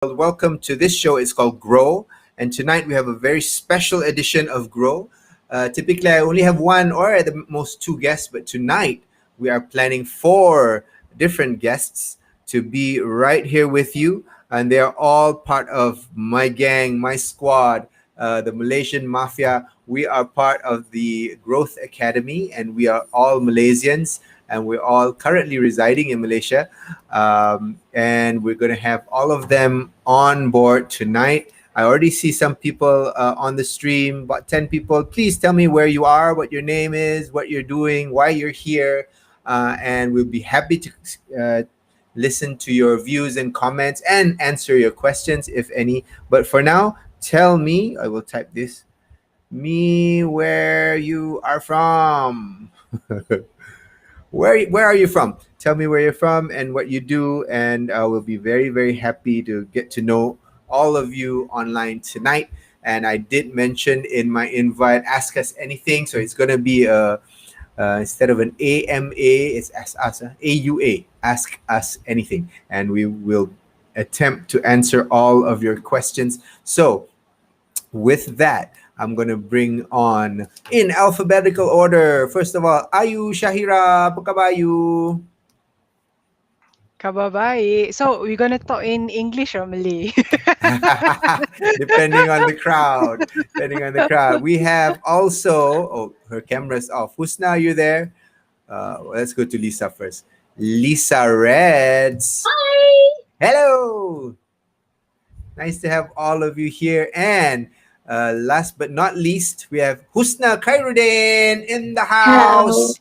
Welcome to this show. It's called Grow. And tonight we have a very special edition of Grow. Typically, I only have one or at the most two guests, but tonight we are planning four different guests to be right here with you. And they are all part of my gang, my squad, the Malaysian Mafia. We are part of the Growth Academy, and we are all Malaysians, and we're all currently residing in Malaysia. And we're going to have all of them on board tonight. I already see some people on the stream, about 10 people. Please tell me where you are, what your name is, what you're doing, why you're here. And we'll be happy to listen to your views and comments and answer your questions, if any. But for now, tell me, I will type this, me where you are from. Where are you from? Tell me where you're from and what you do, and I will be very, very happy to get to know all of you online tonight. And I did mention in my invite, ask us anything. So it's going to be instead of an AMA, it's ask us, AUA, ask us anything. And we will attempt to answer all of your questions. So with that, I'm going to bring on in alphabetical order. First of all, Ayu Shahirah, apa khabar Ayu? Khabar baik. So we're gonna talk in English or Malay? Depending on the crowd. We have also, her camera's off. Husna, are you there? Let's go to Lisa first. Lisa Redz. Hi. Hello. Nice to have all of you here. And last but not least, we have Husna Khairuddin in the house.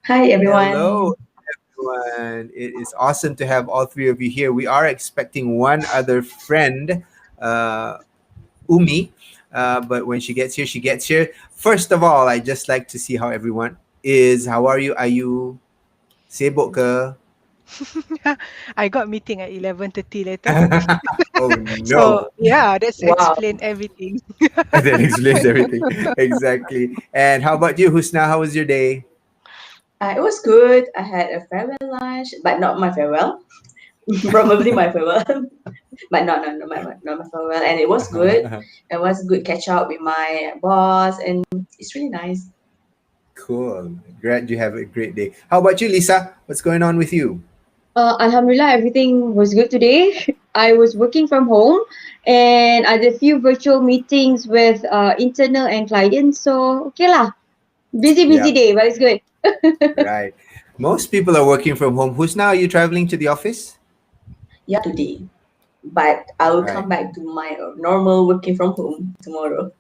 Hi, everyone. Hello, everyone. It is awesome to have all three of you here. We are expecting one other friend, Ummi, but when she gets here, she gets here. First of all, I just like to see how everyone is. How are you? Are you sibuk ke? I got meeting at 11:30 later. Oh no. So yeah, that's Wow. explain everything. That explains everything. Exactly. And how about you, Husna? How was your day? It was good. I had a farewell lunch, but not my farewell. Probably my farewell, but not my farewell. And it was good. It was good catch up with my boss, and it's really nice. Cool. Glad you have a great day. How about you, Lisa? What's going on with you? Alhamdulillah, everything was good today. I was working from home and I did a few virtual meetings with internal and clients. So, okay lah. Busy Yeah. day, but it's good. Right. Most people are working from home. Husna, are you traveling to the office? Yeah, today. But I will Right. come back to my normal working from home tomorrow.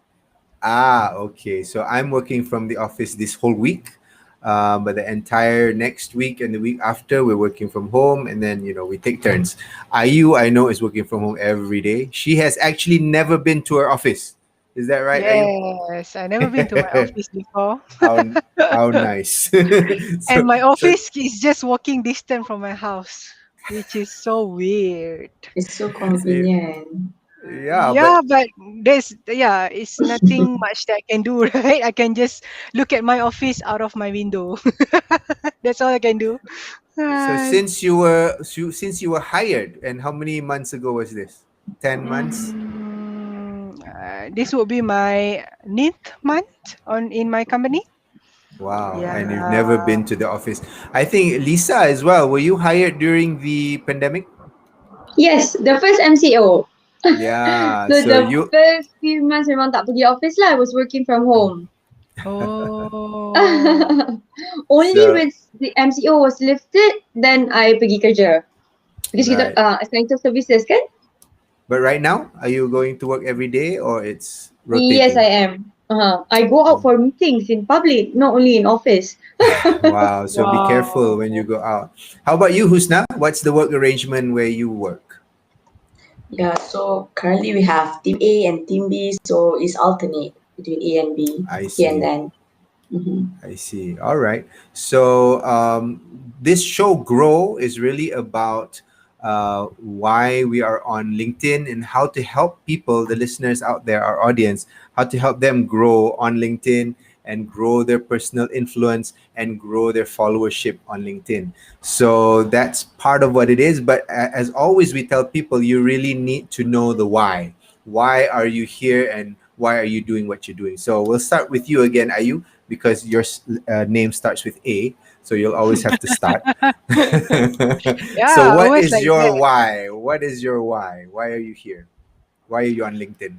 Okay. So I'm working from the office this whole week. But the entire next week and the week after, we're working from home, and then we take turns. Ayu, I know, is working from home every day. She has actually never been to her office. Is that right, Ayu? Yes, I never been to my office before. How nice. And my office is just walking distance from my house, which is so weird. It's so convenient. Yeah, but it's nothing much that I can do, right? I can just look at my office out of my window. That's all I can do. so since you were hired, and how many months ago was this? 10 months? This will be my 9th month in my company. Wow. Yeah. And you've never been to the office. I think Lisa as well. Were you hired during the pandemic? Yes, the first MCO. Yeah. So the you first few months memang tak pergi office lah. I was working from home. Oh. Only So- when the MCO was lifted, then I pergi kerja. Because kita essential services kan? But right now, are you going to work every day or it's rotating? Yes, I am. I go out for meetings in public, not only in office. Wow. So be careful Wow. when you go out. How about you, Husna? What's the work arrangement where you work? Yeah, so currently we have Team A and Team B, so it's alternate between A and B. I Here and see. then. I see. All right. So this show Grow is really about why we are on LinkedIn and how to help people, the listeners out there, our audience, how to help them grow on LinkedIn and grow their personal influence and grow their followership on LinkedIn. So that's part of what it is. But as always, we tell people you really need to know the why. Why are you here and why are you doing what you're doing? So we'll start with you again, Ayu, because your name starts with A. So you'll always have to start. So Yeah, what always is like your that. why? What is your why? Why are you here? Why are you on LinkedIn?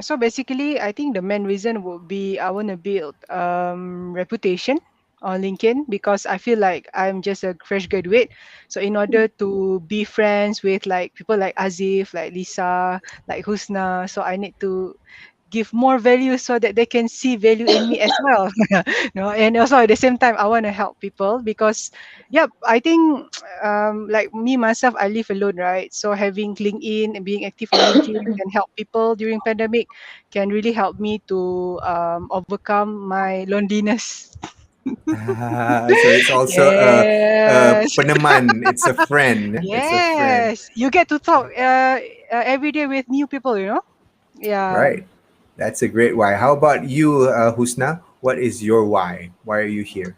So basically, I think the main reason would be I want to build reputation on LinkedIn because I feel like I'm just a fresh graduate. So in order to be friends with like people like Aziph, like Lisa, like Husna, so I need to give more value so that they can see value in me as well. And also at the same time I want to help people because yep, I think like me myself, I live alone, right? So having LinkedIn and being active on LinkedIn can help people during pandemic, can really help me to overcome my loneliness. So it's also a Yes. peneman. It's a friend. Yeah? It's a friend, Yes, you get to talk every day with new people, yeah. right? That's a great why. How about you, Husna? What is your why? Why are you here?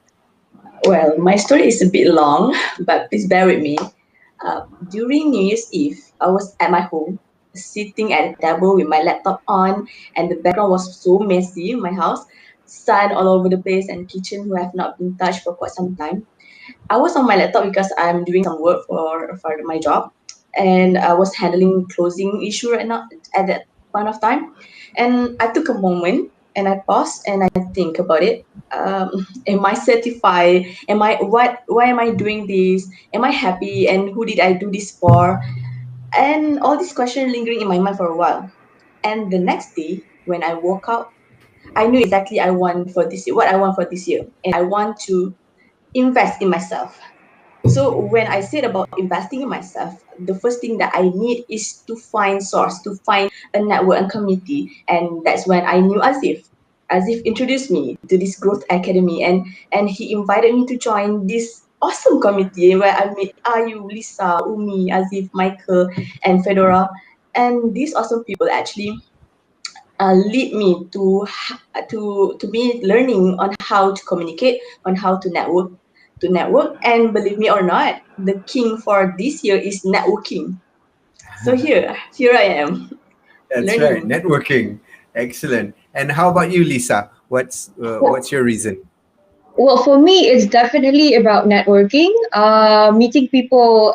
Well, my story is a bit long, but please bear with me. During New Year's Eve, I was at my home, sitting at a table with my laptop on, and the background was so messy in my house, sun all over the place, and kitchen who have not been touched for quite some time. I was on my laptop because I'm doing some work for my job, and I was handling closing issue right now at that point of time. And I took a moment and I paused and I think about it. Am I certified? Am I what? Why am I doing this? Am I happy? And who did I do this for? And all these questions lingering in my mind for a while. And the next day, when I woke up, I knew exactly I want for this year, what I want for this year, and I want to invest in myself. So when I said about investing in myself, the first thing that I need is to find source, to find a network and community. And that's when I knew Azif. Azif introduced me to this growth academy and he invited me to join this awesome community where I met Ayu, Lisa, Umi, Azif, Michael, and Fedora. And these awesome people actually lead me to me learning on how to communicate, on how to network. And believe me or not, the king for this year is networking. So here I am That's right. learning. Networking. Excellent. And how about you, Lisa? What's your reason? Well, for me, it's definitely about networking, meeting people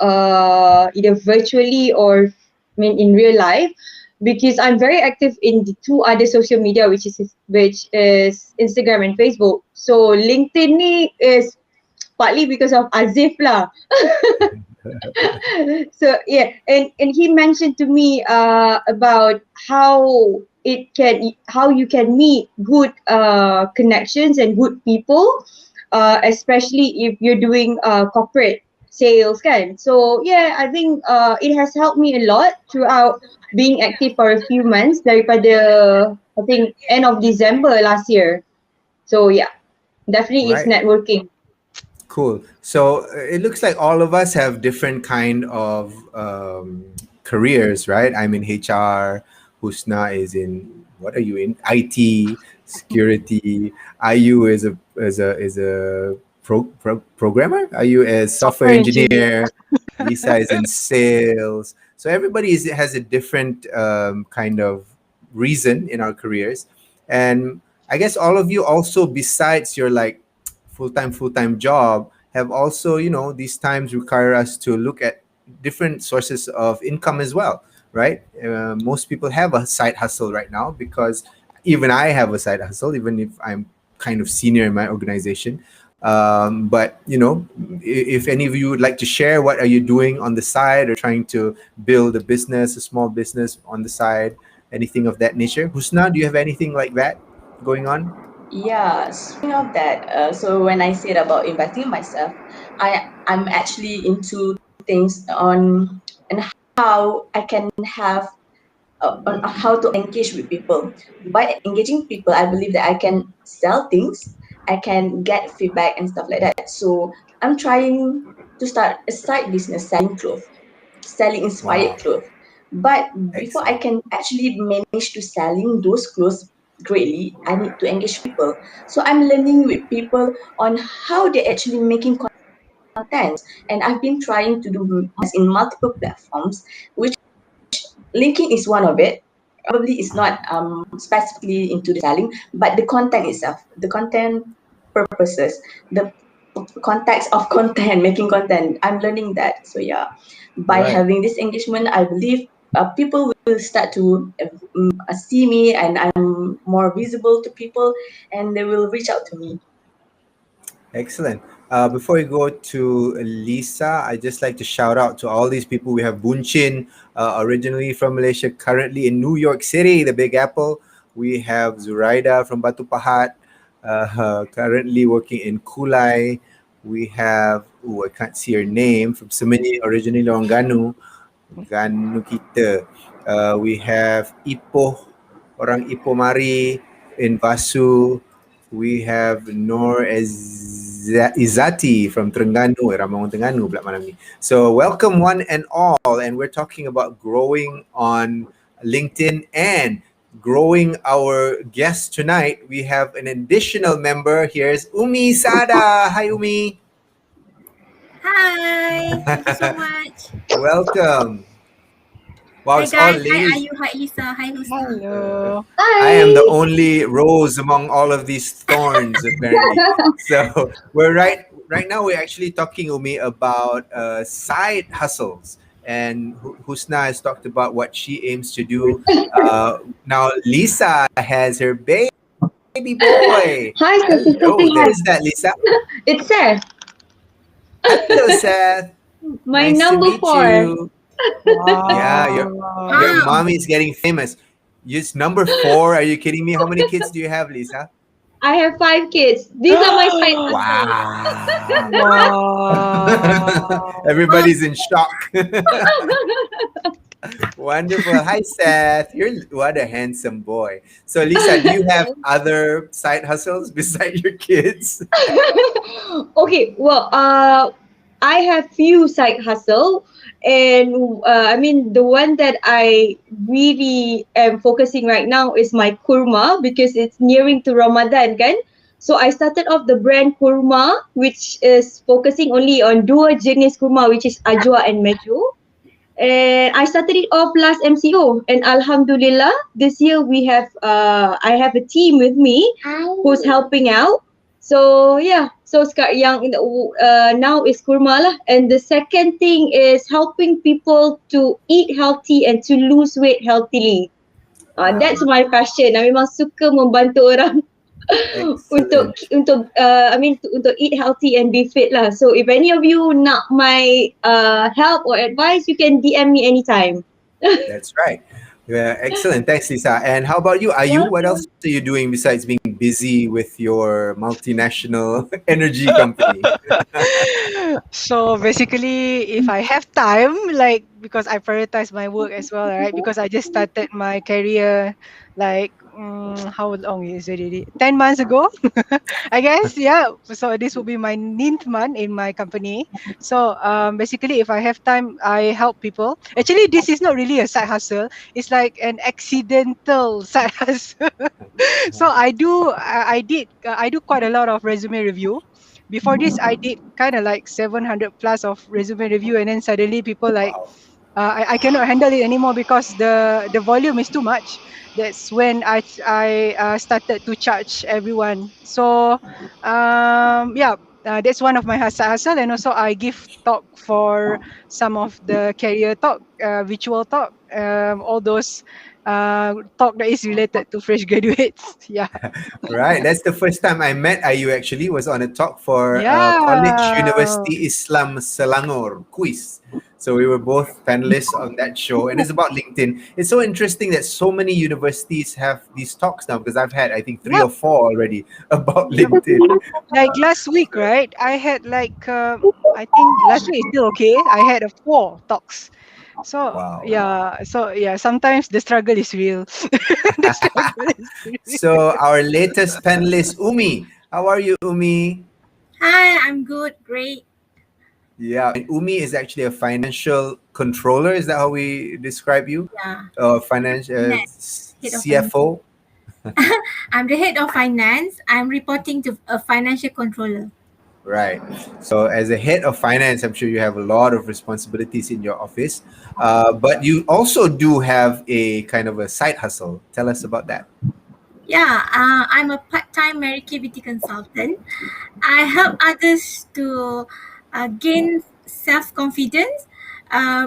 either virtually or in real life, because I'm very active in the two other social media, which is Instagram and Facebook. So LinkedIn ni is partly because of Azif lah. So yeah, and he mentioned to me about how you can meet good connections and good people, especially if you're doing corporate sales kan. So yeah, I think it has helped me a lot throughout being active for a few months daripada I think end of December last year. So yeah, definitely it's Right. networking. Cool. So it looks like all of us have different kind of careers, right? I'm in HR. Husna is in, what are you in? IT, security. Ayu is a programmer. Are you a software Software engineer. engineer? Lisa is in sales. So everybody has a different kind of reason in our careers, and I guess all of you also, besides your like full-time job, have also, these times require us to look at different sources of income as well, right? Most people have a side hustle right now, because even I have a side hustle, even if I'm kind of senior in my organization. But if any of you would like to share, what are you doing on the side, or trying to build a business, a small business on the side, anything of that nature? Husna, do you have anything like that going on? Yeah, speaking of that, so when I said about investing in myself, I'm actually into things on how I can have on how to engage with people. By engaging people, I believe that I can sell things, I can get feedback and stuff like that. So I'm trying to start a side business selling clothes, selling inspired Wow. clothes. But before I Excellent. can actually manage to selling those clothes, greatly, I need to engage people. So I'm learning with people on how they're actually making contents, and I've been trying to do in multiple platforms, which LinkedIn is one of it. Probably it's not specifically into the selling, but the content itself, the content purposes, the context of content, making content. I'm learning that. So yeah, by Right. having this engagement, I believe people will start to see me, and I'm more visible to people, and they will reach out to me. Excellent. Before we go to Lisa, I just like to shout out to all these people. We have Bunchin, originally from Malaysia, currently in New York City, the Big Apple. We have Zuraida from Batu Pahat, currently working in Kulai. We have, I can't see her name, from Semeni, originally orang Ganu kita. We have Ipoh, orang Ipoh Mari in Vasu. We have Nor Izati from Terengganu, Ramang Terengganu pula malam ni. So welcome one and all, and we're talking about growing on LinkedIn and growing our guest tonight. We have an additional member. Here's Ummi Sa'adah. Hi Ummi. Hi, thank you so much. Welcome. Wow, Hi it's all guys, hi ladies. Ayu, hi Lisa, hi Husna. Hello. I am the Hi. only rose among all of these thorns, apparently. So we're right now. We're actually talking, Umi, about side hustles, and Husna has talked about what she aims to do. Now Lisa has her baby boy. Hi, Sophie. Hello, Sophie, who hi. is that, Lisa? It's Seth, Hello, Seth. my Nice to number meet 4. you. Yeah, your Wow. Wow. mommy is getting famous. It's number 4. Are you kidding me? How many kids do you have, Lisa? I have 5 kids. These are my side hustles. Wow. Wow. Everybody's in shock. Wonderful. Hi, Seth. You're what a handsome boy. So, Lisa, do you have other side hustles besides your kids? Okay, well, I have few side hustle, and I mean the one that I really am focusing right now is my kurma because it's nearing to Ramadan, kan? So I started off the brand kurma, which is focusing only on dua jenis kurma, which is ajwa and meju. And I started it off last MCO, and Alhamdulillah, this year we have I have a team with me who's helping out. So yeah, so yang now is kurma lah, and the second thing is helping people to eat healthy and to lose weight healthily. That's my passion. I memang suka membantu orang untuk Excellent. untuk eat healthy and be fit lah. So if any of you nak my help or advice, you can DM me anytime. That's right. Yeah, excellent. Thanks, Lisa. And how about you, Ayu? What else are you doing besides being busy with your multinational energy company? So basically, if I have time, like because I prioritize my work as well, right? Because I just started my career, like how long is it? Already? 10 months ago, I guess. Yeah. So this will be my ninth month in my company. So basically, if I have time, I help people. Actually, this is not really a side hustle. It's like an accidental side hustle. So I do quite a lot of resume review. Before this, I did kind of like 700 plus of resume review, and then suddenly people like Wow. I cannot handle it anymore because the volume is too much. That's when I started to charge everyone. So yeah, that's one of my hustle, and also I give talk for some of the career talk, virtual talk, all those talk that is related to fresh graduates. Yeah, Right. That's the first time I met Ayu actually was on a talk for College yeah. University Islam Selangor quiz. So we were both panelists on that show, and it's about LinkedIn. It's so interesting that so many universities have these talks now because I've had I think 3 Yep. or 4 already about Yep. LinkedIn. Like last week, right? I had like I think last week is still okay. I had a 4 talks. Wow. So yeah, sometimes the struggle is real. The struggle is real. So our latest panelist, Umi. How are you, Umi? Hi, I'm good, great. Yeah, and Umi is actually a financial controller. Is that how we describe you? Yeah, Financial finance, head of finance. CFO. I'm the head of finance. I'm reporting to a financial controller. Right. So, as a head of finance, I'm sure you have a lot of responsibilities in your office, but you also do have a kind of a side hustle. Tell us about that. Yeah, I'm a part-time Mary Kay beauty consultant. I help others to gain self-confidence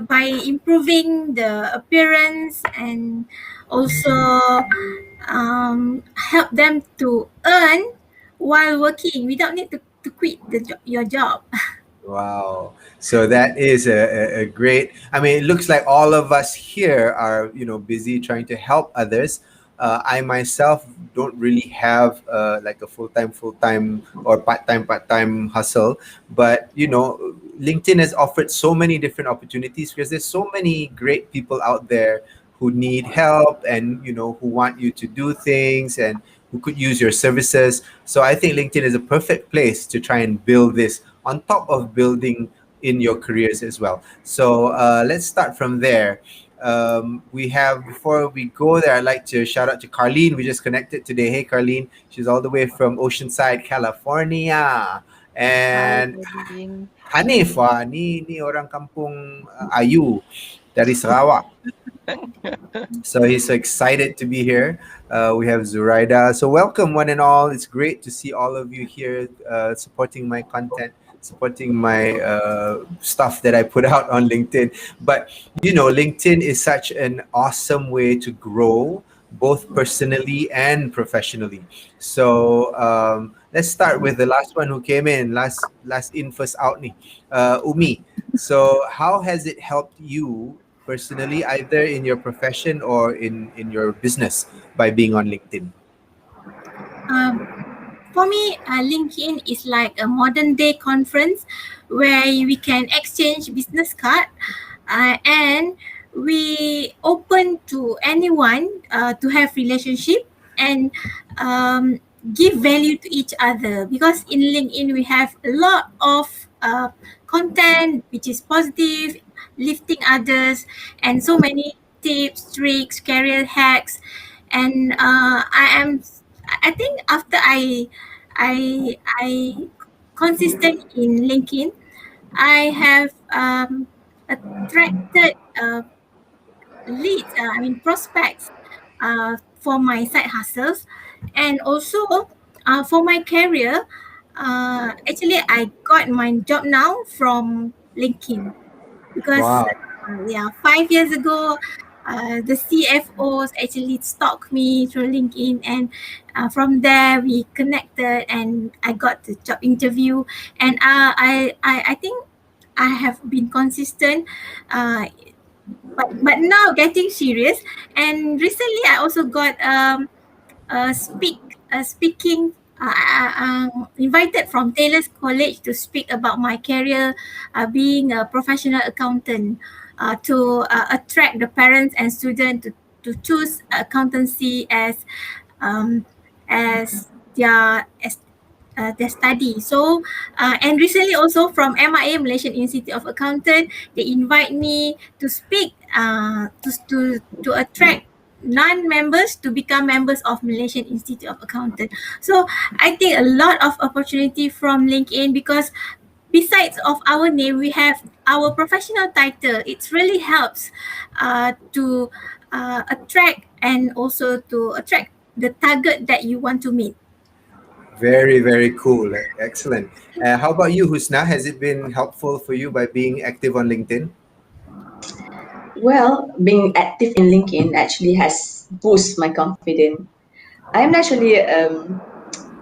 by improving the appearance and also help them to earn while working without need to quit your job. Wow. So that is a great. I mean, it looks like all of us here are, busy trying to help others. I myself don't really have like a full time or part time hustle, but LinkedIn has offered so many different opportunities because there's so many great people out there who need help and who want you to do things and who could use your services. So I think LinkedIn is a perfect place to try and build this on top of building in your careers as well. So let's start from there. We have, before we go there, I'd like to shout out to Carlene. We just connected today. Hey, Carlene. She's all the way from Oceanside, California. Hi, And Pauline. Hanif, ni orang kampung Ayu dari Sarawak. So he's so excited to be here. We have Zuraida. So welcome, one and all. It's great to see all of you here supporting my content, supporting my stuff that I put out on LinkedIn. But LinkedIn is such an awesome way to grow, both personally and professionally. So let's start with the last one who came in, last in, first out, ni, Umi. So how has it helped you personally, either in your profession or in your business, by being on LinkedIn? Um, for me, LinkedIn is like a modern day conference where we can exchange business card and we open to anyone to have relationship and um, give value to each other, because in LinkedIn we have a lot of content which is positive, lifting others, and so many tips, tricks, career hacks. And I think after I consistent in LinkedIn, I have attracted leads, prospects for my side hustles, and also for my career. Actually, I got my job now from LinkedIn because Wow. 5 years ago, the CFOs actually stalked me through LinkedIn, and from there we connected, and I got the job interview, and I think I have been consistent. Uh, but now getting serious, and recently I also got speaking invited from Taylor's College to speak about my career, being a professional accountant, to attract the parents and students to choose accountancy um, as their study. So, and recently also from MIA, Malaysian Institute of Accountant, they invite me to speak to attract non-members to become members of Malaysian Institute of Accountant. So I think a lot of opportunity from LinkedIn, because besides of our name, we have our professional title. It really helps to attract, and also to attract the target that you want to meet. Very, very cool. Excellent. How about you, Husna? Has it been helpful for you by being active on LinkedIn? Well, being active in LinkedIn actually has boost my confidence. I'm naturally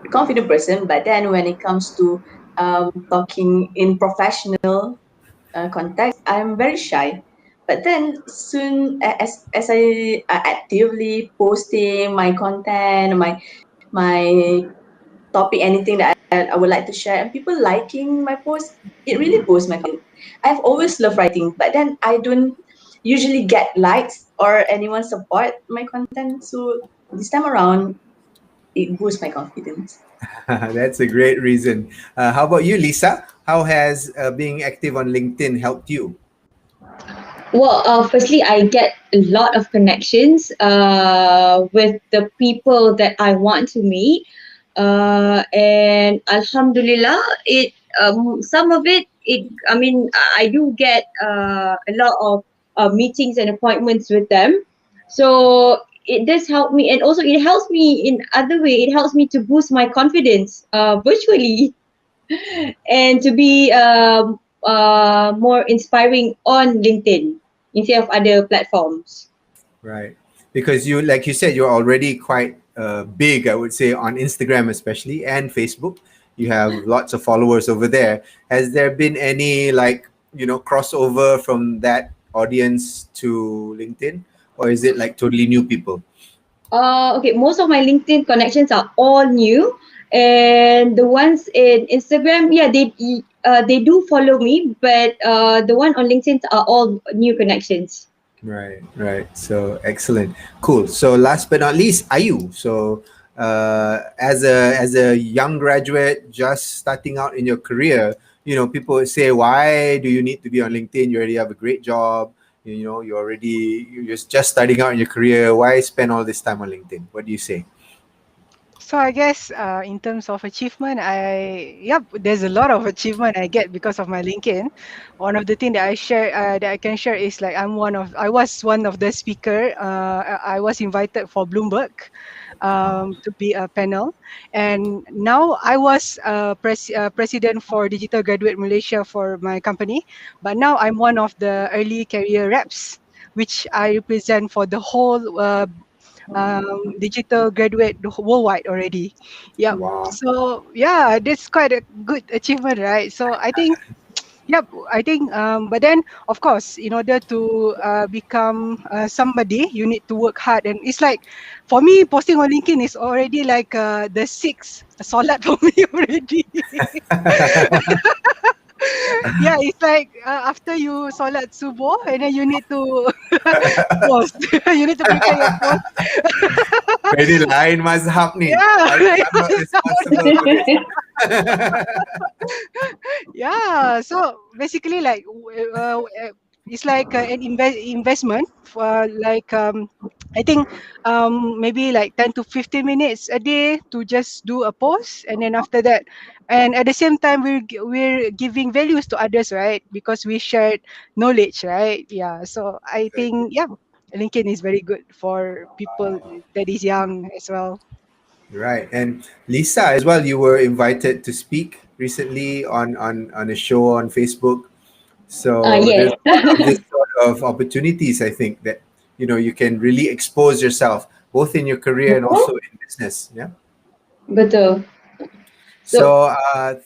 confident person, but then when it comes to talking in professional context, I'm very shy. But then soon, as I actively posting my content, my topic, anything that I would like to share, and people liking my post, it really boosts my confidence. I've always loved writing, but then I don't usually get likes or anyone support my content. So this time around, it boosts my confidence. That's a great reason. How about you, Lisa? How has being active on LinkedIn helped you? Well, firstly, I get a lot of connections with the people that I want to meet, and Alhamdulillah, it some of it, I mean, I do get a lot of meetings and appointments with them, so it does help me, and also it helps me in other way. It helps me to boost my confidence virtually and to be more inspiring on LinkedIn instead of other platforms. Right. Because you, like you said, you're already quite big, I would say, on Instagram, especially, and Facebook. You have lots of followers over there. Has there been any, like, crossover from that audience to LinkedIn? Or is it like totally new people? Okay, most of my LinkedIn connections are all new, and the ones in Instagram, yeah, they do follow me, but the one on LinkedIn are all new connections. Right, right. So excellent, cool. So last but not least, Ayu. So as a young graduate just starting out in your career, people say, why do you need to be on LinkedIn? You already have a great job. You're just starting out in your career. Why spend all this time on LinkedIn? What do you say? So I guess in terms of achievement, there's a lot of achievement I get because of my LinkedIn. One of the things that I can share is like I was one of the speaker. I was invited for Bloomberg to be a panel, and now I was president for Digital Graduate Malaysia for my company. But now I'm one of the early career reps, which I represent for the whole digital graduate worldwide already. Yep. Wow. So yeah, that's quite a good achievement, right? So I think, yep, I think, but then of course, in order to become somebody, you need to work hard. And it's like, for me, posting on LinkedIn is already like the sixth solat for me already. Yeah, it's like after you solat subuh and then you need to post. You need to prepare your post. Very lain mazhab ni. Yeah. I'm not responsible for this. Yeah, so basically like it's like an investment for like I think maybe like 10 to 15 minutes a day to just do a post, and then after that, and at the same time we're giving values to others, right? Because we shared knowledge, right? Yeah, so I Exactly. think, yeah, LinkedIn is very good for people that is young as well. Right. And Lisa, as well, you were invited to speak recently on a show on Facebook. So there's Yes. a lot of this sort of opportunities, I think, that you can really expose yourself both in your career and also in business. Yeah. Betul. So, So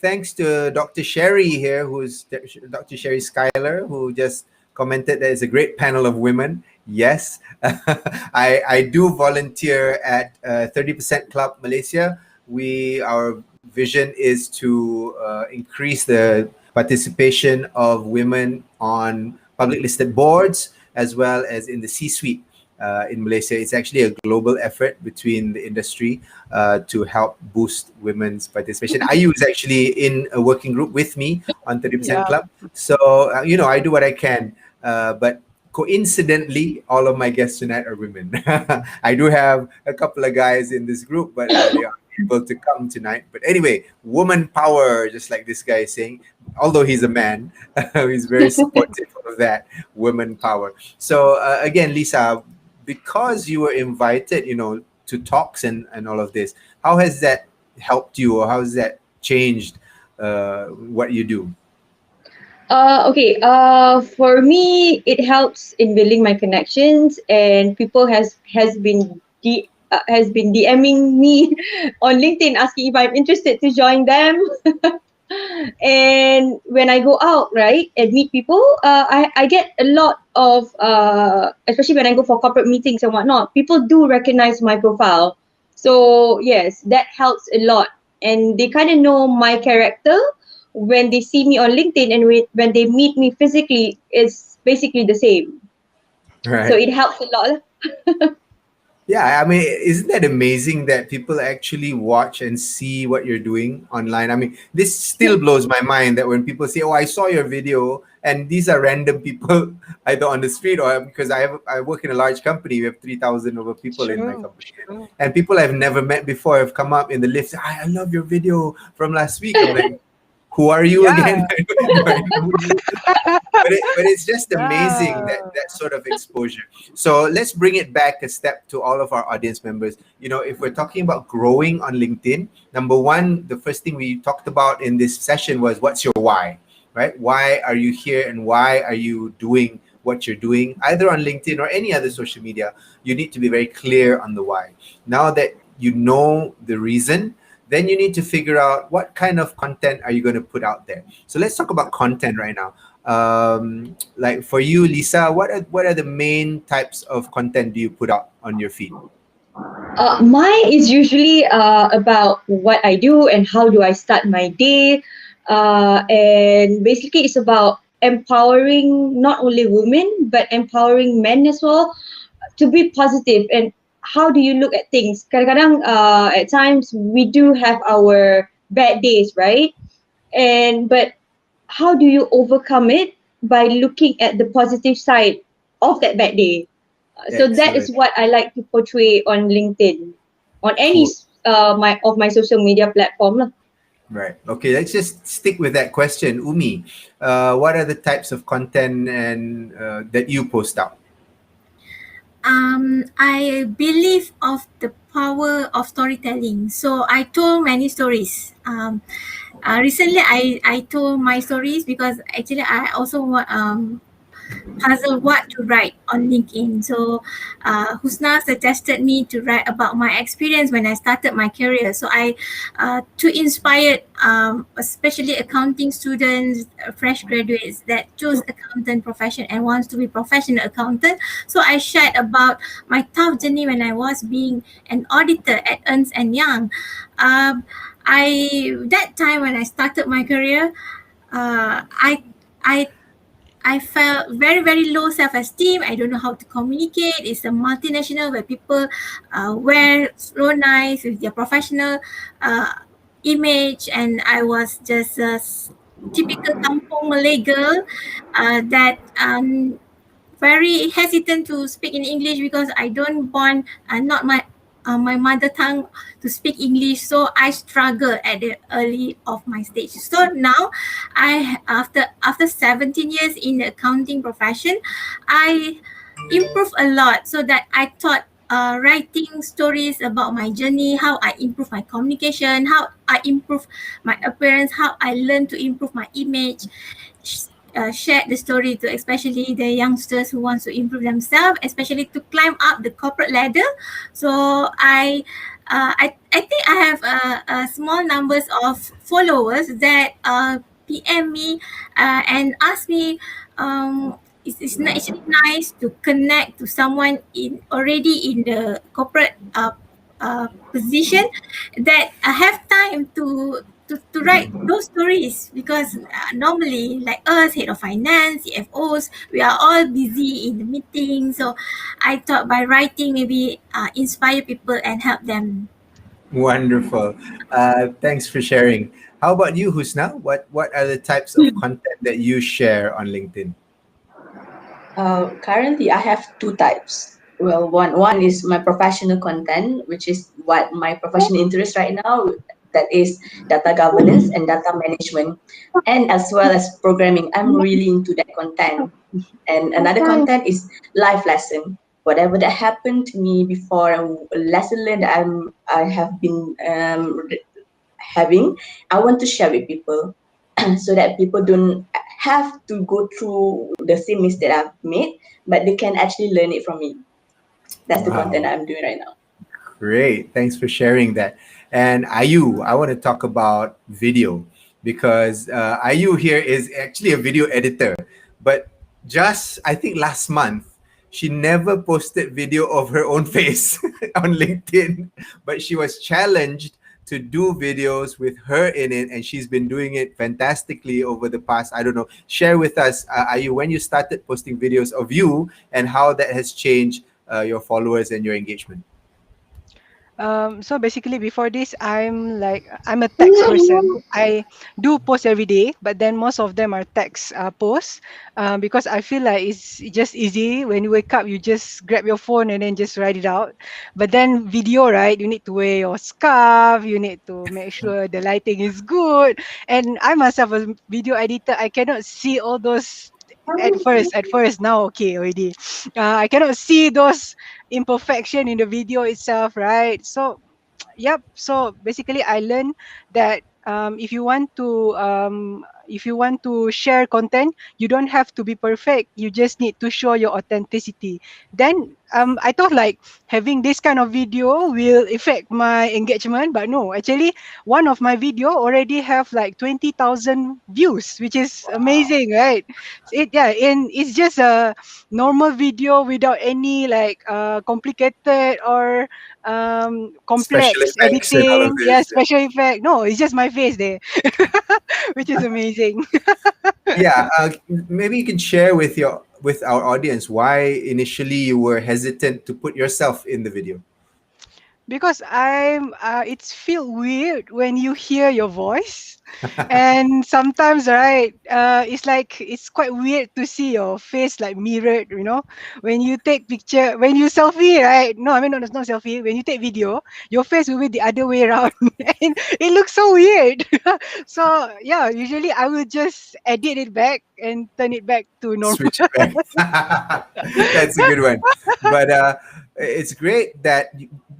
thanks to Dr. Sherry here, who's Dr. Sherry Schuyler, who just commented that it's a great panel of women. Yes, I do volunteer at 30% Club Malaysia. Our vision is to increase the participation of women on public listed boards as well as in the C-suite. In Malaysia, it's actually a global effort between the industry to help boost women's participation. Ayu is actually in a working group with me on 30% Yeah. Club. So, I do what I can. But coincidentally, all of my guests tonight are women. I do have a couple of guys in this group, but they aren't able to come tonight. But anyway, woman power, just like this guy is saying, although he's a man, he's very supportive of that woman power. So, again, Lisa, because you were invited, to talks and all of this, how has that helped you, or how has that changed what you do? okay. For me, it helps in building my connections, and people has been DMing me on LinkedIn asking if I'm interested to join them. And when I go out, right, and meet people, I get a lot of, especially when I go for corporate meetings and whatnot, people do recognize my profile. So yes, that helps a lot. And they kind of know my character when they see me on LinkedIn, and when they meet me physically, it's basically the same. So Right. it helps a lot. Yeah, I mean, isn't that amazing that people actually watch and see what you're doing online? I mean, this still blows my mind that when people say, "Oh, I saw your video," and these are random people either on the street or because I work in a large company. We have 3,000 over people in my True, company, true. and people I've never met before have come up in the lift. Say, I love your video from last week. I'm like, who are you Yeah. again? Do I know you? But it's just amazing Yeah. that sort of exposure. So let's bring it back a step to all of our audience members. You know, if we're talking about growing on LinkedIn, number one, the first thing we talked about in this session was what's your why, right? Why are you here and why are you doing what you're doing, either on LinkedIn or any other social media? You need to be very clear on the why. Now that you know the reason, then you need to figure out what kind of content are you going to put out there. So let's talk about content right now. Like for you, Lisa, what are the main types of content do you put out on your feed? Mine is usually about what I do and how do I start my day. And basically, it's about empowering not only women, but empowering men as well to be positive. And how do you look at things? Kadang-kadang, at times, we do have our bad days, right? But how do you overcome it? By looking at the positive side of that bad day. So that is Excellent. what I like to portray on LinkedIn, on any Cool. my social media platform lah. Right. Okay, let's just stick with that question. Umi, what are the types of content and that you post out? I believe of the power of storytelling. So I told many stories. Recently, I told my stories because actually I also want puzzle what to write on LinkedIn. So Husna suggested me to write about my experience when I started my career. So I to inspire especially accounting students, fresh graduates that choose accountant profession and wants to be professional accountant. So I shared about my tough journey when I was being an auditor at Ernst and Young. I that time when I started my career, I I felt very, very low self-esteem. I don't know how to communicate. It's a multinational where people wear so nice with their professional uh, image, and I was just a typical kampung Malay girl that very hesitant to speak in English because I don't want not my mother tongue to speak English. So I struggle at the early of my stage. So now I after 17 years in the accounting profession, I improved a lot so that I thought writing stories about my journey, how I improve my communication, how I improve my appearance, how I learn to improve my image, share the story to especially the youngsters who wants to improve themselves, especially to climb up the corporate ladder. So I think I have a small numbers of followers that PM me and ask me it's actually nice to connect to someone in already in the corporate position that have time to write those stories because normally like us head of finance CFOs we are all busy in the meeting. So I thought by writing maybe inspire people and help them. Wonderful. Thanks for sharing. How about you, Husna? What are the types of content that you share on LinkedIn? Currently, I have two types. Well, one is my professional content, which is what my professional interest right now. That is data governance and data management, and as well as programming. I'm really into that content. And another content is life lesson. Whatever that happened to me before, a lesson learned that I have been having, I want to share with people so that people don't have to go through the same mistake I've made, but they can actually learn it from me. That's the content Wow. I'm doing right now. Great. Thanks for sharing that. And Ayu, I want to talk about video because Ayu here is actually a video editor. But just, I think last month, she never posted video of her own face on LinkedIn, but she was challenged to do videos with her in it. And she's been doing it fantastically over the past, I don't know, share with us, Ayu, when you started posting videos of you and how that has changed your followers and your engagement. So basically, before this, I'm a text person. I do post every day, but then most of them are text posts, because I feel like it's just easy. When you wake up, you just grab your phone and then just write it out. But then video, right? You need to wear your scarf. You need to make sure the lighting is good. And I myself, a video editor, I cannot see all those. At first, now okay already. I cannot see those imperfection in the video itself, right? So yep. So basically, I learned that if you want to share content, you don't have to be perfect. You just need to show your authenticity. Then I thought like having this kind of video will affect my engagement, but no. Actually, one of my video already have like 20,000 views, which is amazing, right? And it's just a normal video without any like complicated or Special complex effects and all of editing. Yeah, this. special effect. No, it's just my face there, which is amazing. Yeah, maybe you can share with our audience why initially you were hesitant to put yourself in the video. Because it's feel weird when you hear your voice, and sometimes, right, it's like it's quite weird to see your face like mirrored, when you take picture, when you selfie, right? No, I mean, no, it's not selfie. When you take video, your face will be the other way around, and it looks so weird. So yeah, usually I will just edit it back and turn it back to normal. Switch it back. That's a good one. But it's great that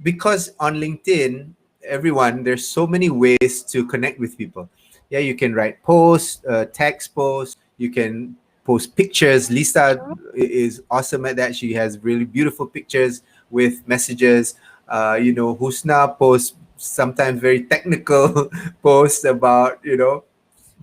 because on LinkedIn, everyone, there's so many ways to connect with people. Yeah, you can write posts, text posts. You can post pictures. Lisa is awesome at that. She has really beautiful pictures with messages. Husna posts sometimes very technical posts about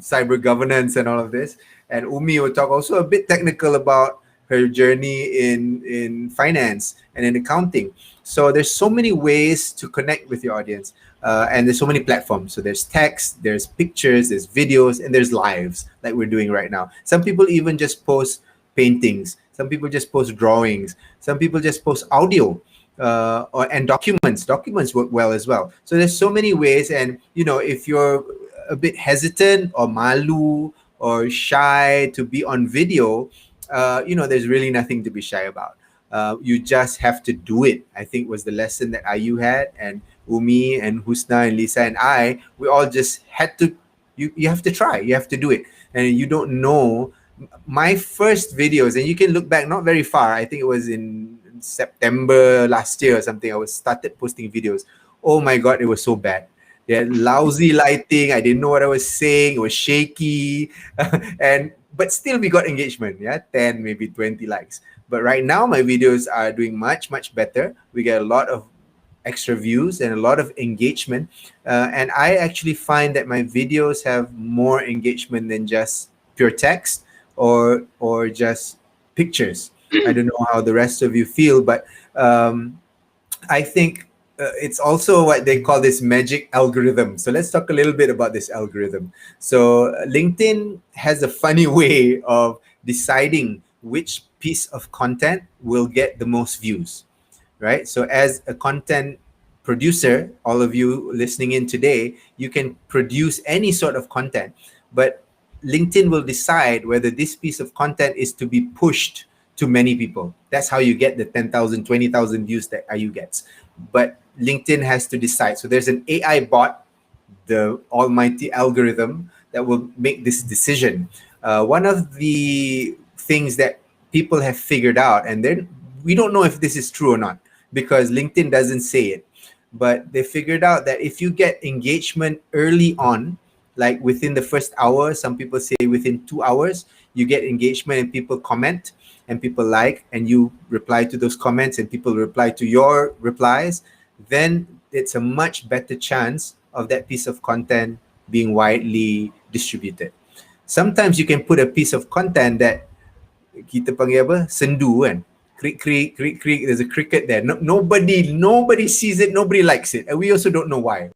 cyber governance and all of this. And Umi will talk also a bit technical about her journey in finance and in accounting. So there's so many ways to connect with your audience, and there's so many platforms. So there's text, there's pictures, there's videos, and there's lives like we're doing right now. Some people even just post paintings. Some people just post drawings. Some people just post audio. And documents work well as well. So there's so many ways, and if you're a bit hesitant or malu or shy to be on video, there's really nothing to be shy about. You just have to do it, I think, was the lesson that Ayu had, and Umi and Husna and Lisa and we all just had to. You have to try. You have to do it, and you don't know. My first videos, and you can look back not very far. I think it was in September last year or something. I was started posting videos. Oh my god, it was so bad. Yeah, lousy lighting. I didn't know what I was saying. It was shaky, but still we got engagement. Yeah, 10, maybe 20 likes. But right now my videos are doing much better. We get a lot of extra views and a lot of engagement. And I actually find that my videos have more engagement than just pure text or just pictures. I don't know how the rest of you feel, but I think it's also what they call this magic algorithm. So let's talk a little bit about this algorithm. So LinkedIn has a funny way of deciding which piece of content will get the most views, right? So as a content producer, all of you listening in today, you can produce any sort of content, but LinkedIn will decide whether this piece of content is to be pushed to many people. That's how you get the 10,000, 20,000 views that Ayu gets. But LinkedIn has to decide. So there's an AI bot, the almighty algorithm, that will make this decision. One of the things that people have figured out, and then we don't know if this is true or not because LinkedIn doesn't say it, but they figured out that if you get engagement early on, like within the first hour, some people say within 2 hours, you get engagement and people comment and people like, and you reply to those comments and people reply to your replies, then it's a much better chance of that piece of content being widely distributed. Sometimes you can put a piece of content that kita panggil apa? Sendu kan. Creak. There's a cricket there. Nobody sees it. Nobody likes it. And we also don't know why.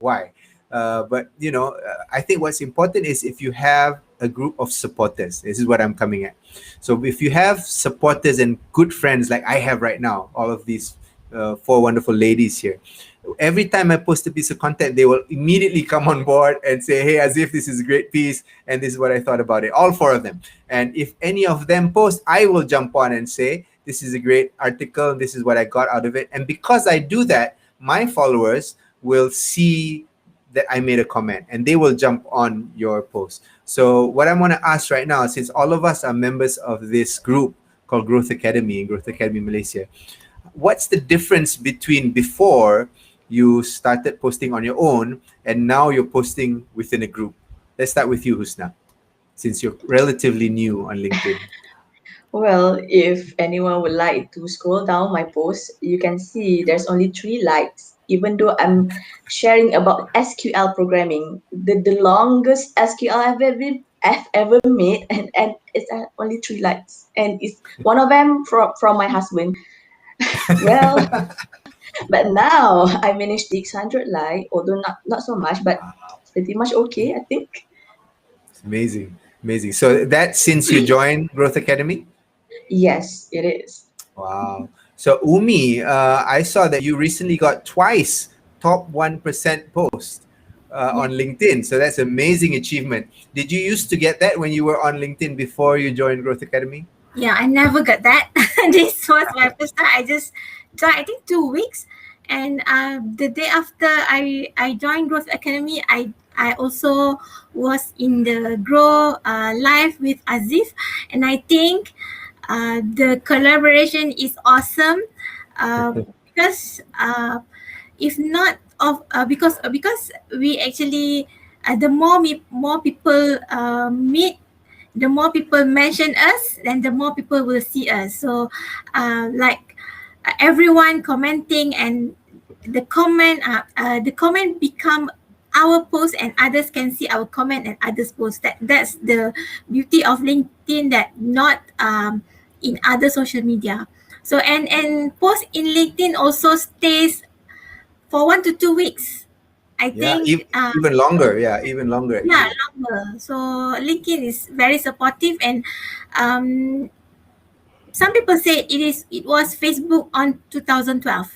But I think what's important is if you have a group of supporters. This is what I'm coming at. So if you have supporters and good friends like I have right now, all of these four wonderful ladies here. Every time I post a piece of content, they will immediately come on board and say, "Hey, Aziph, this is a great piece, and this is what I thought about it." All four of them. And if any of them post, I will jump on and say, "This is a great article. This is what I got out of it." And because I do that, my followers will see that I made a comment and they will jump on your post. So what I want to ask right now, since all of us are members of this group called Growth Academy, Growth Academy Malaysia, what's the difference between before you started posting on your own and now you're posting within a group? Let's start with you, Husna, since you're relatively new on LinkedIn. Well, if anyone would like to scroll down my post, you can see there's only 3 likes. Even though I'm sharing about SQL programming, the longest SQL I've ever made, and it's only 3 likes, and it's one of them from my husband. Well, but now I managed 600 like, although not so much, but pretty much okay, I think. It's amazing, amazing. So that's since you joined Growth Academy? Yes, it is. Wow. So Umi, I saw that you recently got twice top 1% post on LinkedIn. So that's amazing achievement. Did you used to get that when you were on LinkedIn before you joined Growth Academy? Yeah, I never got that. This was my first time. I just joined, I think 2 weeks. And the day after I joined Growth Academy, I also was in the Grow Live with Aziph. And I think the collaboration is awesome because if not of because we actually the more people meet, the more people mention us, then the more people will see us. So like everyone commenting, and the comment become our post, and others can see our comment and others post. That's the beauty of LinkedIn, that not in other social media. So and post in LinkedIn also stays for 1 to 2 weeks. I Yeah, think even longer. Yeah, even longer. yeah, Actually. longer. So LinkedIn is very supportive, and some people say it was Facebook on 2012.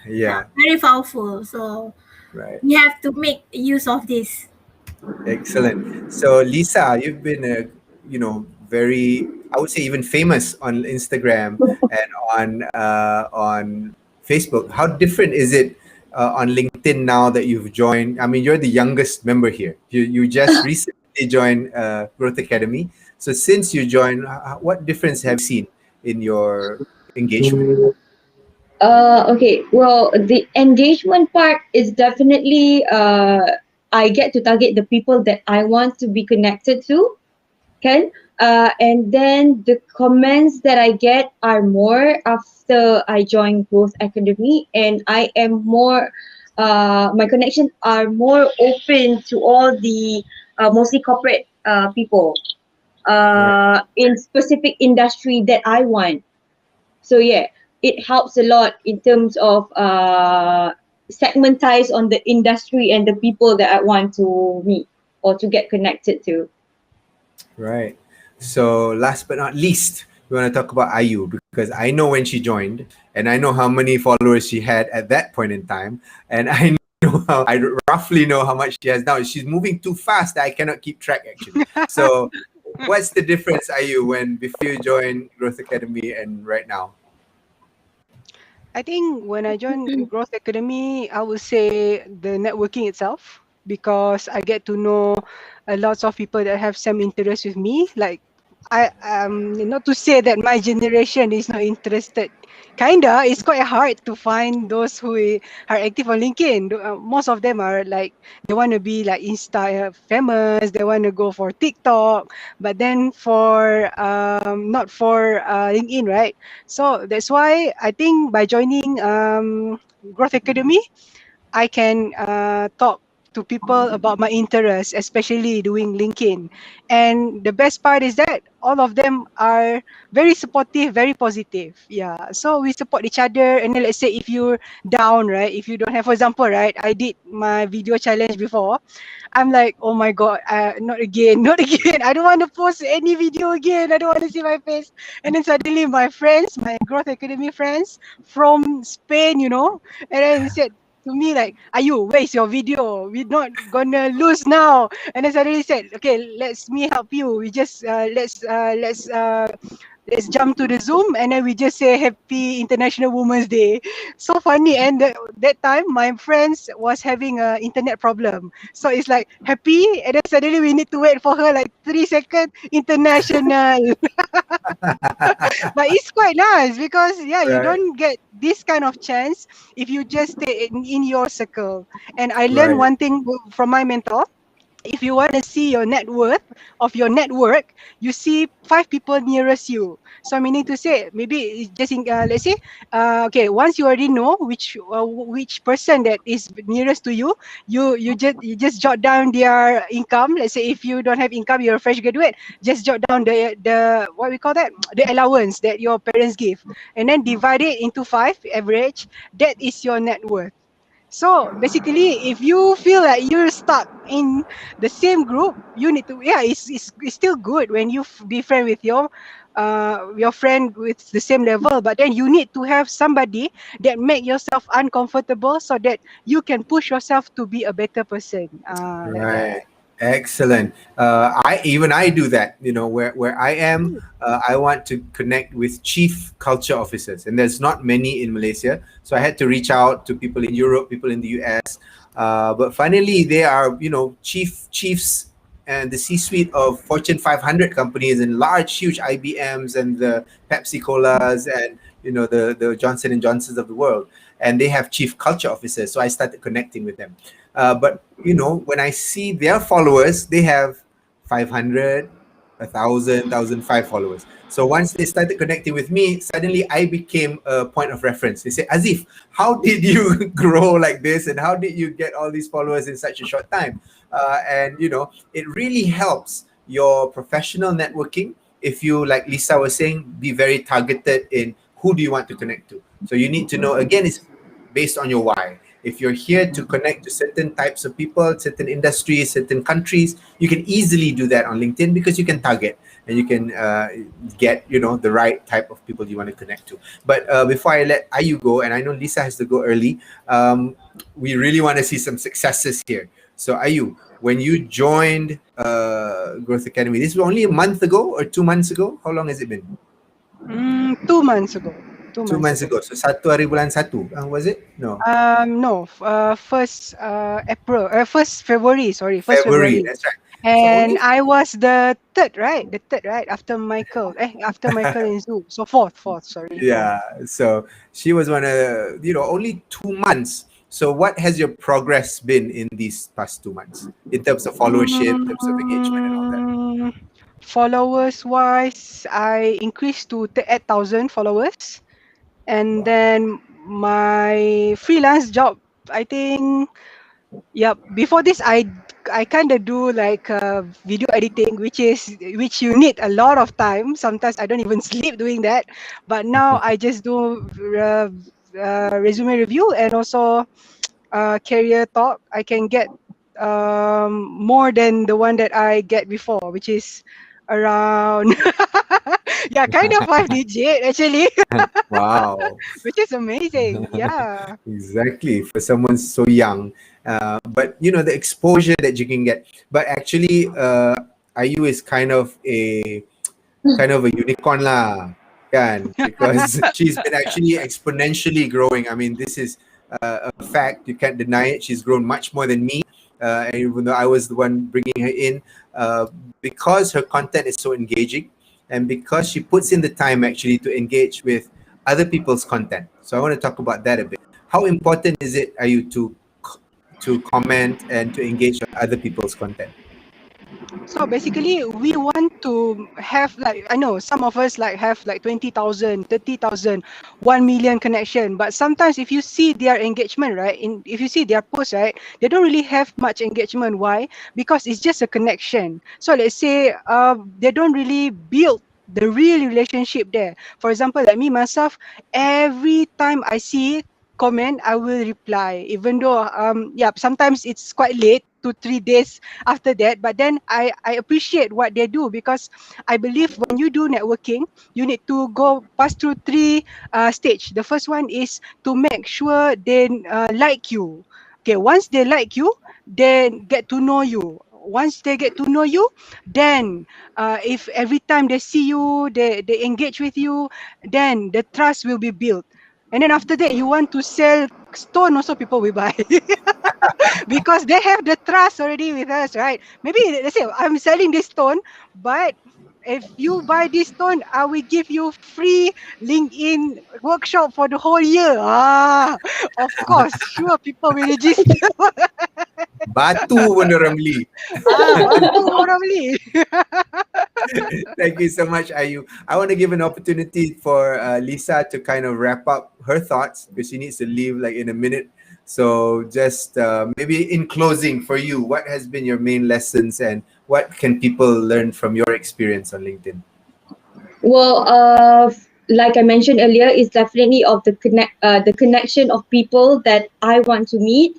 Yeah, Yeah, very powerful. So right. we have to make use of this. Excellent. So Lisa, you've been very, I would say, even famous on Instagram and on Facebook. How different is it on LinkedIn now that you've joined? I mean, you're the youngest member here. You just recently joined Growth Academy. So since you joined, what difference have you seen in your engagement? Okay. Well, the engagement part is definitely I get to target the people that I want to be connected to. Can and then the comments that I get are more after I joined Growth Academy, and I am more. My connections are more open to all the mostly corporate people Right. in specific industry that I want. So yeah, it helps a lot in terms of segmentize on the industry and the people that I want to meet or to get connected to. Right. So last but not least, we want to talk about Ayu because I know when she joined and I know how many followers she had at that point in time. And I roughly know how much she has now. She's moving too fast that I cannot keep track actually. So what's the difference, Ayu, when before you joined Growth Academy and right now? I think when I joined Growth Academy, I would say the networking itself, because I get to know a lots of people that have some interest with me. Like I not to say that my generation is not interested. Kinda, it's quite hard to find those who are active on LinkedIn. Most of them are like they want to be like Insta famous. They want to go for TikTok, but then for not for LinkedIn, right? So that's why I think by joining Growth Academy, I can talk to people about my interests, especially doing LinkedIn. And the best part is that all of them are very supportive, very positive. Yeah. So we support each other. And then let's say if you're down, right? If you don't have, for example, right? I did my video challenge before. I'm like, oh my god, not again, not again. I don't want to post any video again. I don't want to see my face. And then suddenly my friends, my Growth Academy friends from Spain, and then he said to me like, Ayu, where's your video? We're not gonna lose now. And then suddenly he said, okay, let's me help you. We just let's jump to the Zoom and then we just say Happy International Women's Day. So funny. And that time my friends was having a internet problem. So it's like happy and then suddenly we need to wait for her like 3 seconds international. But it's quite nice because you Right. don't get this kind of chance if you just stay in your circle. And I learned Right. one thing from my mentor. If you want to see your net worth of your network, you see 5 people nearest you. So meaning to say, maybe it's just in, let's say, okay, once you already know which person that is nearest to you, you just jot down their income. Let's say if you don't have income, you're a fresh graduate, just jot down the what we call that, the allowance that your parents give, and then divide it into 5 average. That is your net worth. So basically, if you feel like you're stuck in the same group, you need to, it's still good when you be friend with your friend with the same level, but then you need to have somebody that make yourself uncomfortable so that you can push yourself to be a better person. Like that. Right. Excellent. I do that. Where I am, I want to connect with chief culture officers, and there's not many in Malaysia. So I had to reach out to people in Europe, people in the US. But finally, they are chiefs and the C-suite of Fortune 500 companies and large, huge IBMs and the Pepsi Colas and the Johnson and Johnsons of the world, and they have chief culture officers. So I started connecting with them. But when I see their followers, they have 500, 1,000, 1,005 followers. So once they started connecting with me, suddenly I became a point of reference. They say, Aziph, how did you grow like this? And how did you get all these followers in such a short time? And it really helps your professional networking if you, like Lisa was saying, be very targeted in who do you want to connect to. So you need to know, again, it's based on your why. If you're here to connect to certain types of people, certain industries, certain countries, you can easily do that on LinkedIn because you can target and you can get the right type of people you want to connect to. But before I let Ayu go, and I know Lisa has to go early, we really want to see some successes here. So Ayu, when you joined Growth Academy, this was only a month ago or 2 months ago? How long has it been? 2 months ago. 2 months ago. So 1 hari bulan 1, was it? No. No, first April, first February. Sorry, first February. February. That's right. And I was the third, right? The third, right? After Michael. After Michael and Zoo. So fourth, sorry. Yeah. So she was one of, only 2 months. So what has your progress been in these past 2 months in terms of followership, in terms of engagement and all that? Followers wise, I increased to 8,000 followers. And then my freelance job, I think, before this I kind of do like video editing, which you need a lot of time. Sometimes I don't even sleep doing that. But now I just do resume review and also career talk. I can get more than the one that I get before, which is around kind of 5 digit actually. Wow. Which is amazing. Yeah. Exactly, for someone so young. But the exposure that you can get. But actually, Ayu is kind of a unicorn lah, kan? Because she's been actually exponentially growing. I mean, this is a fact. You can't deny it. She's grown much more than me. And even though I was the one bringing her in, because her content is so engaging, and because she puts in the time actually to engage with other people's content. So I want to talk about that a bit. How important is it, are you to comment and to engage on other people's content? So basically, we want to have, like, I know some of us like have like 20,000, 30,000, 1 million connection, but sometimes if you see their engagement, right, if you see their post, right, they don't really have much engagement. Why? Because it's just a connection. So let's say they don't really build the real relationship there. For example, like me myself, every time I see comment, I will reply, even though yeah, sometimes it's quite late, 2 3 days after that, but then I appreciate what they do, because I believe when you do networking, you need to go pass through three stage. The first one is to make sure they like you. Okay, once they like you, then get to know you. Once they get to know you, then if every time they see you, they engage with you, then the trust will be built. And then after that, you want to sell stone, also people will buy. Because they have the trust already with us, right? Maybe let's say I'm selling this stone, but if you buy this stone, I will give you free LinkedIn workshop for the whole year. Of course, sure, people will register. Batu pun orang beli. Batu orang beli. Thank you so much, Ayu. I want to give an opportunity for Lisa to kind of wrap up her thoughts, because she needs to leave like in a minute. So just maybe in closing for you, what has been your main lessons and what can people learn from your experience on LinkedIn? Well, like I mentioned earlier, it's definitely of the connection of people that I want to meet.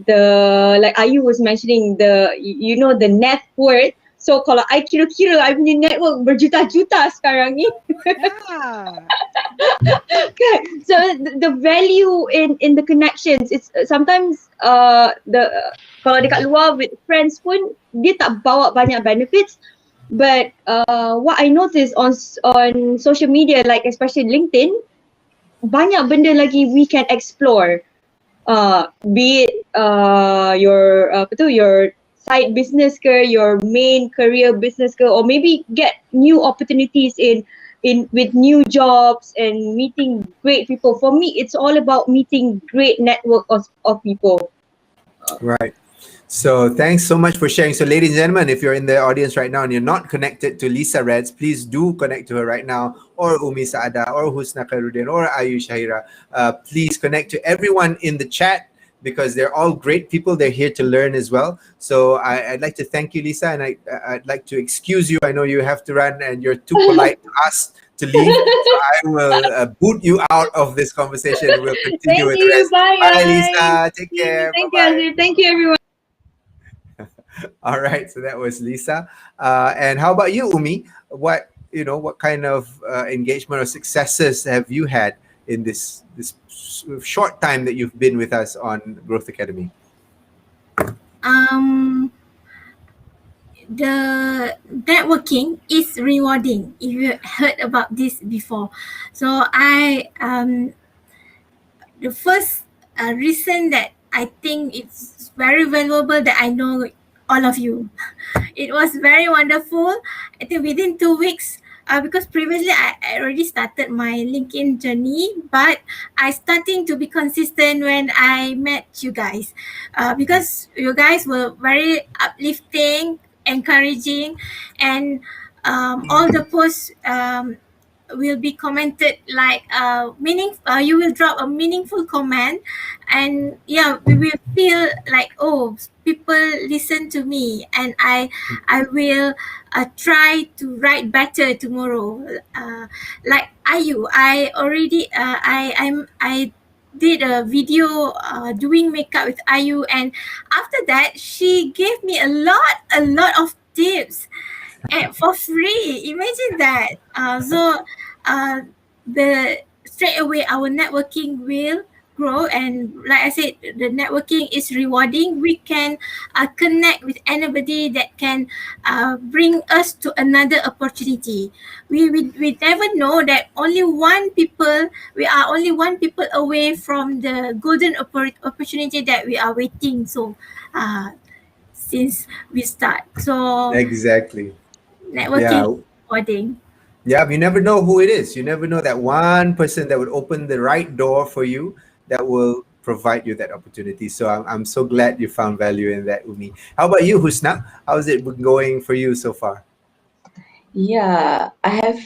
Like Ayu was mentioning, the net worth. So kalau I kira-kira, I punya network berjuta-juta sekarang ni. Yeah. Okay. So the value in the connections, it's sometimes kalau dekat luar with friends pun dia tak bawa banyak benefits, but what I notice on social media, like especially LinkedIn, banyak benda lagi we can explore. Be it your side business ke, your main career business ke, or maybe get new opportunities in with new jobs and meeting great people. For me, it's all about meeting great network of people. Right. So thanks so much for sharing. So ladies and gentlemen, if you're in the audience right now and you're not connected to Lisa Redz, please do connect to her right now, or Ummi Sa'adah, or Husna Khairuddin, or Ayu Shahirah. Please connect to everyone in the chat, because they're all great people. They're here to learn as well. So I'd like to thank you, Lisa, and I'd like to excuse you. I know you have to run and you're too polite to ask to leave. So I will boot you out of this conversation. We'll continue with the rest. Bye, Bye, guys. Lisa. Take care. Thank Bye-bye. you, Aziph. Thank you, everyone. All right, so that was Lisa. And how about you, Ummi? What kind of engagement or successes have you had in this short time that you've been with us on Growth Academy? The networking is rewarding, if you heard about this before. So the first reason that I think it's very valuable that I know all of you. It was very wonderful. I think within 2 weeks, because previously I already started my LinkedIn journey, but I starting to be consistent when I met you guys, because you guys were very uplifting, encouraging, and all the posts will be commented like you will drop a meaningful comment, and yeah, we will feel like, oh, people listen to me, and I will try to write better tomorrow. Like Ayu, I already I did a video doing makeup with Ayu, and after that she gave me a lot of tips and for free. Imagine that. So the straight away our networking will grow, and like I said, the networking is rewarding. We can connect with anybody that can bring us to another opportunity. We never know that we are only one people away from the golden opportunity that we are waiting. So since we start, so Exactly. networking rewarding. Yeah, you never know who it is. You never know that one person that would open the right door for you, that will provide you that opportunity. So I'm so glad you found value in that, Ummi. How about you, Husna? How's it been going for you so far? Yeah, I have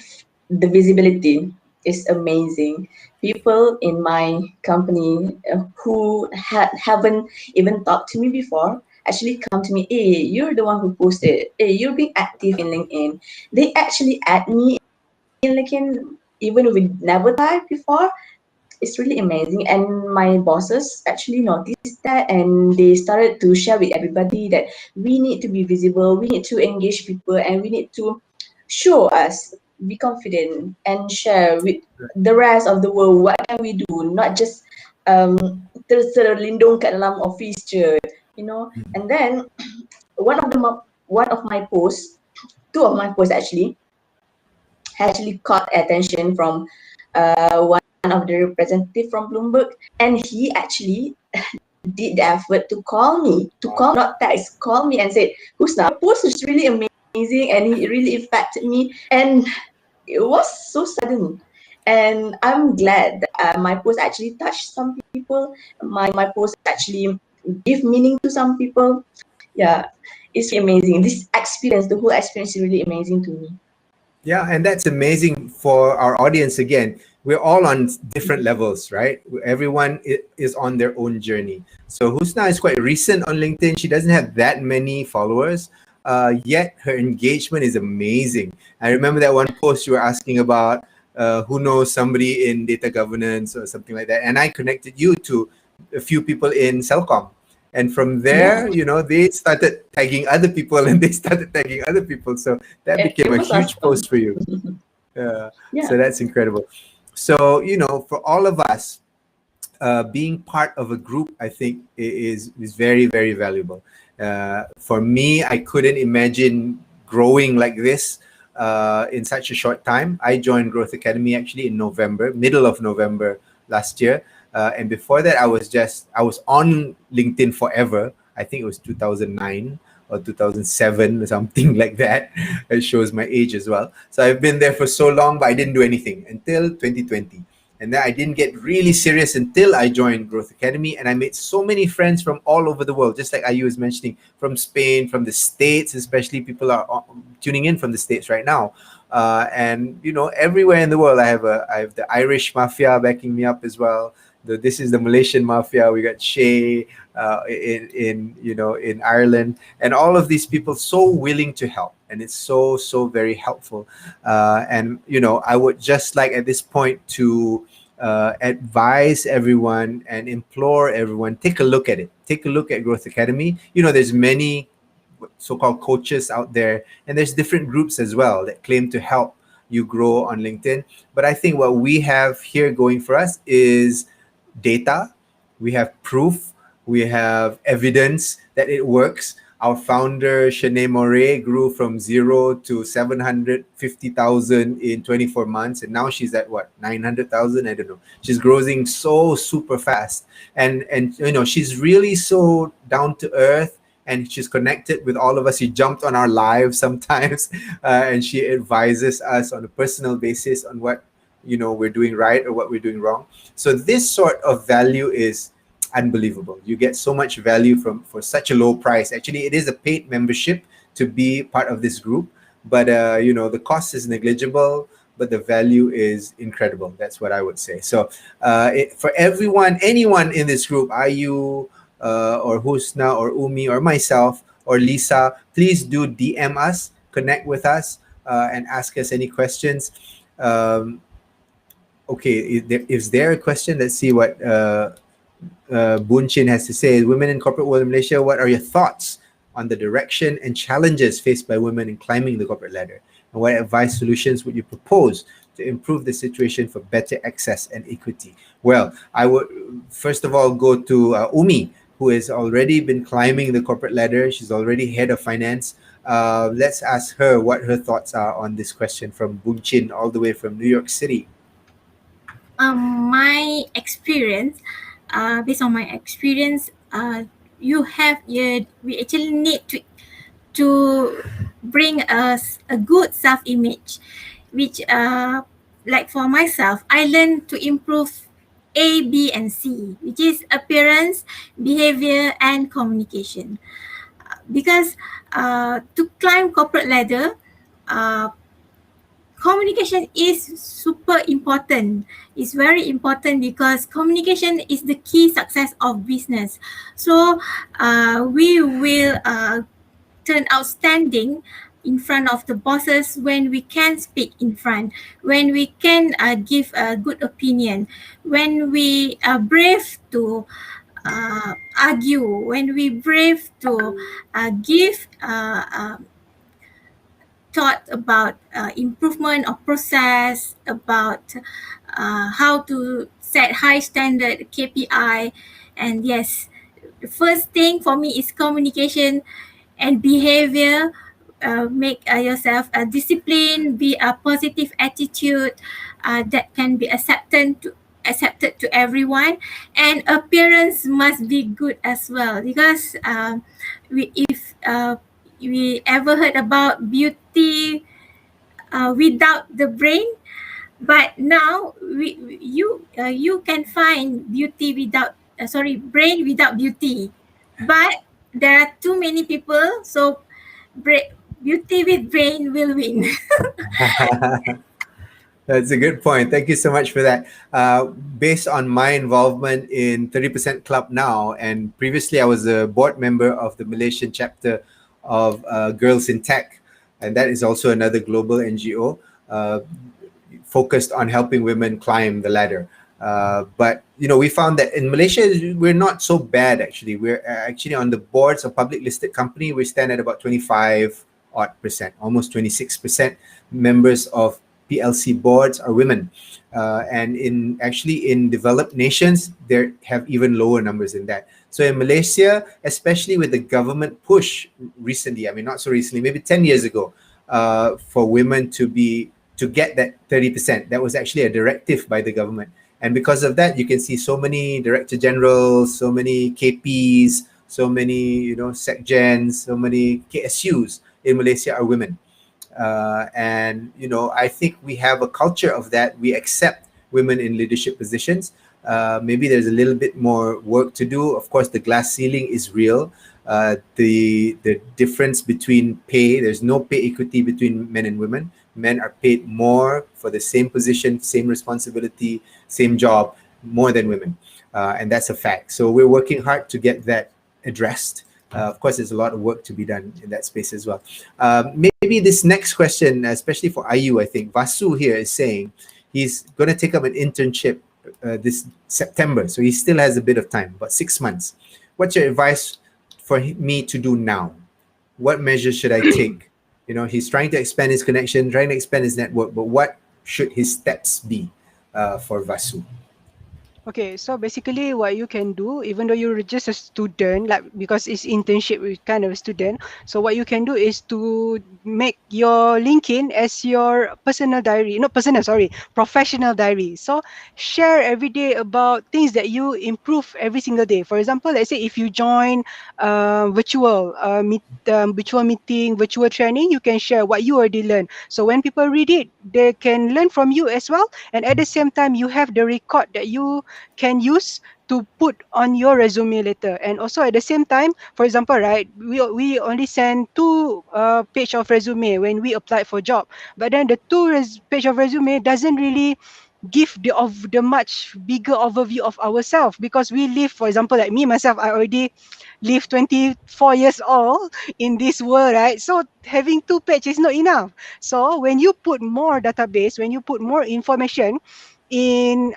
the visibility is amazing. People in my company who haven't even talked to me before actually come to me, hey, you're the one who posted, hey, you're being active in LinkedIn. They actually add me in LinkedIn even if we never typed before. It's really amazing. And my bosses actually noticed that and they started to share with everybody that we need to be visible, we need to engage people, and we need to show us, be confident, and share with the rest of the world what can we do, not just um, terlindung kat dalam office je, you know. And then one of my posts, two of my posts actually caught attention from one of the representative from Bloomberg, and he actually did the effort to call me, not text, call me and said, Husna, your post is really amazing and it really affected me. And it was so sudden. And I'm glad that my post actually touched some people. My post actually give meaning to some people. Yeah, it's really amazing. This experience, the whole experience is really amazing to me. Yeah, and that's amazing for our audience. Again, we're all on different levels, right? Everyone is on their own journey. So Husna is quite recent on LinkedIn. She doesn't have that many followers, yet her engagement is amazing. I remember that one post you were asking about who knows somebody in data governance or something like that, and I connected you to a few people in Celcom. And from there, Yeah, they started tagging other people and they started tagging other people. So that it became a was huge awesome. post for you. So Yeah. that's incredible. So, for all of us, being part of a group, I think is very, very valuable. For me, I couldn't imagine growing like this in such a short time. I joined Growth Academy actually in November, middle of November last year. And before that, I was on LinkedIn forever. I think it was 2009 or 2007 or something like that. It shows my age as well. So I've been there for so long, but I didn't do anything until 2020. And then I didn't get really serious until I joined Growth Academy. And I made so many friends from all over the world, just like Ayu was mentioning, from Spain, from the States, especially people are tuning in from the States right now. And everywhere in the world, I have the Irish mafia backing me up as well. This is the Malaysian mafia. We got Shay in Ireland, and all of these people so willing to help, and it's so very helpful. And I would just like at this point to advise everyone and implore everyone, take a look at it. Take a look at Growth Academy. There's many so-called coaches out there, and there's different groups as well that claim to help you grow on LinkedIn. But I think what we have here going for us is data. We have proof. We have evidence that it works. Our founder, Shanae Moray, grew from 0 to 750,000 in 24 months. And now she's at what, 900,000? I don't know. She's growing so super fast. And she's really so down to earth, and she's connected with all of us. She jumped on our lives sometimes, and she advises us on a personal basis on what we're doing right or what we're doing wrong. So this sort of value is unbelievable. You get so much value for such a low price. Actually, it is a paid membership to be part of this group, but the cost is negligible, but the value is incredible. That's what I would say. So for anyone in this group, Ayu, or Husna or Umi or myself or Lisa, please do DM us, connect with us, and ask us any questions. Okay, is there a question? Let's see what Bunchin has to say. Women in corporate world in Malaysia, what are your thoughts on the direction and challenges faced by women in climbing the corporate ladder? And what advice solutions would you propose to improve the situation for better access and equity? Well, I would first of all go to Umi, who has already been climbing the corporate ladder. She's already head of finance. Let's ask her what her thoughts are on this question from Bunchin, all the way from New York City. My experience, based on my experience, we actually need to bring us a good self-image, which like for myself, I learned to improve A, B, and C, which is appearance, behavior, and communication. Because to climb corporate ladder, communication is super important. It's very important because communication is the key success of business. So we will turn outstanding in front of the bosses when we can speak in front, when we can give a good opinion, when we are brave to argue, when we brave to give thought about improvement of process, about how to set high standard KPI. And yes, the first thing for me is communication and behavior. Make yourself a discipline, be a positive attitude that can be accepted to everyone, and appearance must be good as well, because if we ever heard about beauty without the brain, but now you can find beauty without brain without beauty, but there are too many people, so beauty with brain will win. That's a good point. Thank you so much for that. Based on my involvement in 30% Club now, and previously I was a board member of the Malaysian chapter of Girls in Tech, and that is also another global NGO focused on helping women climb the ladder. But we found that in Malaysia we're not so bad actually. We're actually on the boards of public listed company. We stand at about 25% almost 26% members of PLC boards are women, and in developed nations there have even lower numbers than that. So in Malaysia, especially with the government push recently, I mean not so recently, maybe 10 years ago, for women to get that 30%, that was actually a directive by the government. And because of that, you can see so many director generals, so many KPs, so many secgens, so many KSUs in Malaysia are women. And I think we have a culture of that. We accept women in leadership positions. Maybe there's a little bit more work to do. Of course, the glass ceiling is real. The difference between pay, there's no pay equity between men and women. Men are paid more for the same position, same responsibility, same job, more than women. And that's a fact. So we're working hard to get that addressed. Of course, there's a lot of work to be done in that space as well. Maybe this next question, especially for Ayu, I think Vasu here is saying he's going to take up an internship this September. So he still has a bit of time, about 6 months. What's your advice for me to do now? What measures should I take? He's trying to expand his connection, trying to expand his network, but what should his steps be for Vasu? Okay, so basically what you can do, even though you're just a student, like because it's internship with kind of a student, so what you can do is to make your LinkedIn as your personal diary, not personal, sorry, professional diary. So share every day about things that you improve every single day. For example, let's say if you join virtual meeting, virtual training, you can share what you already learned. So when people read it, they can learn from you as well. And at the same time, you have the record that you can use to put on your resume later. And also at the same time, for example, right, we only send 2 page of resume when we applied for job, but then the 2 page of resume doesn't really give the much bigger overview of ourselves, because we live, for example, like me myself, I already live 24 years old in this world, right? So having 2 pages is not enough. So when you put more database, when you put more information in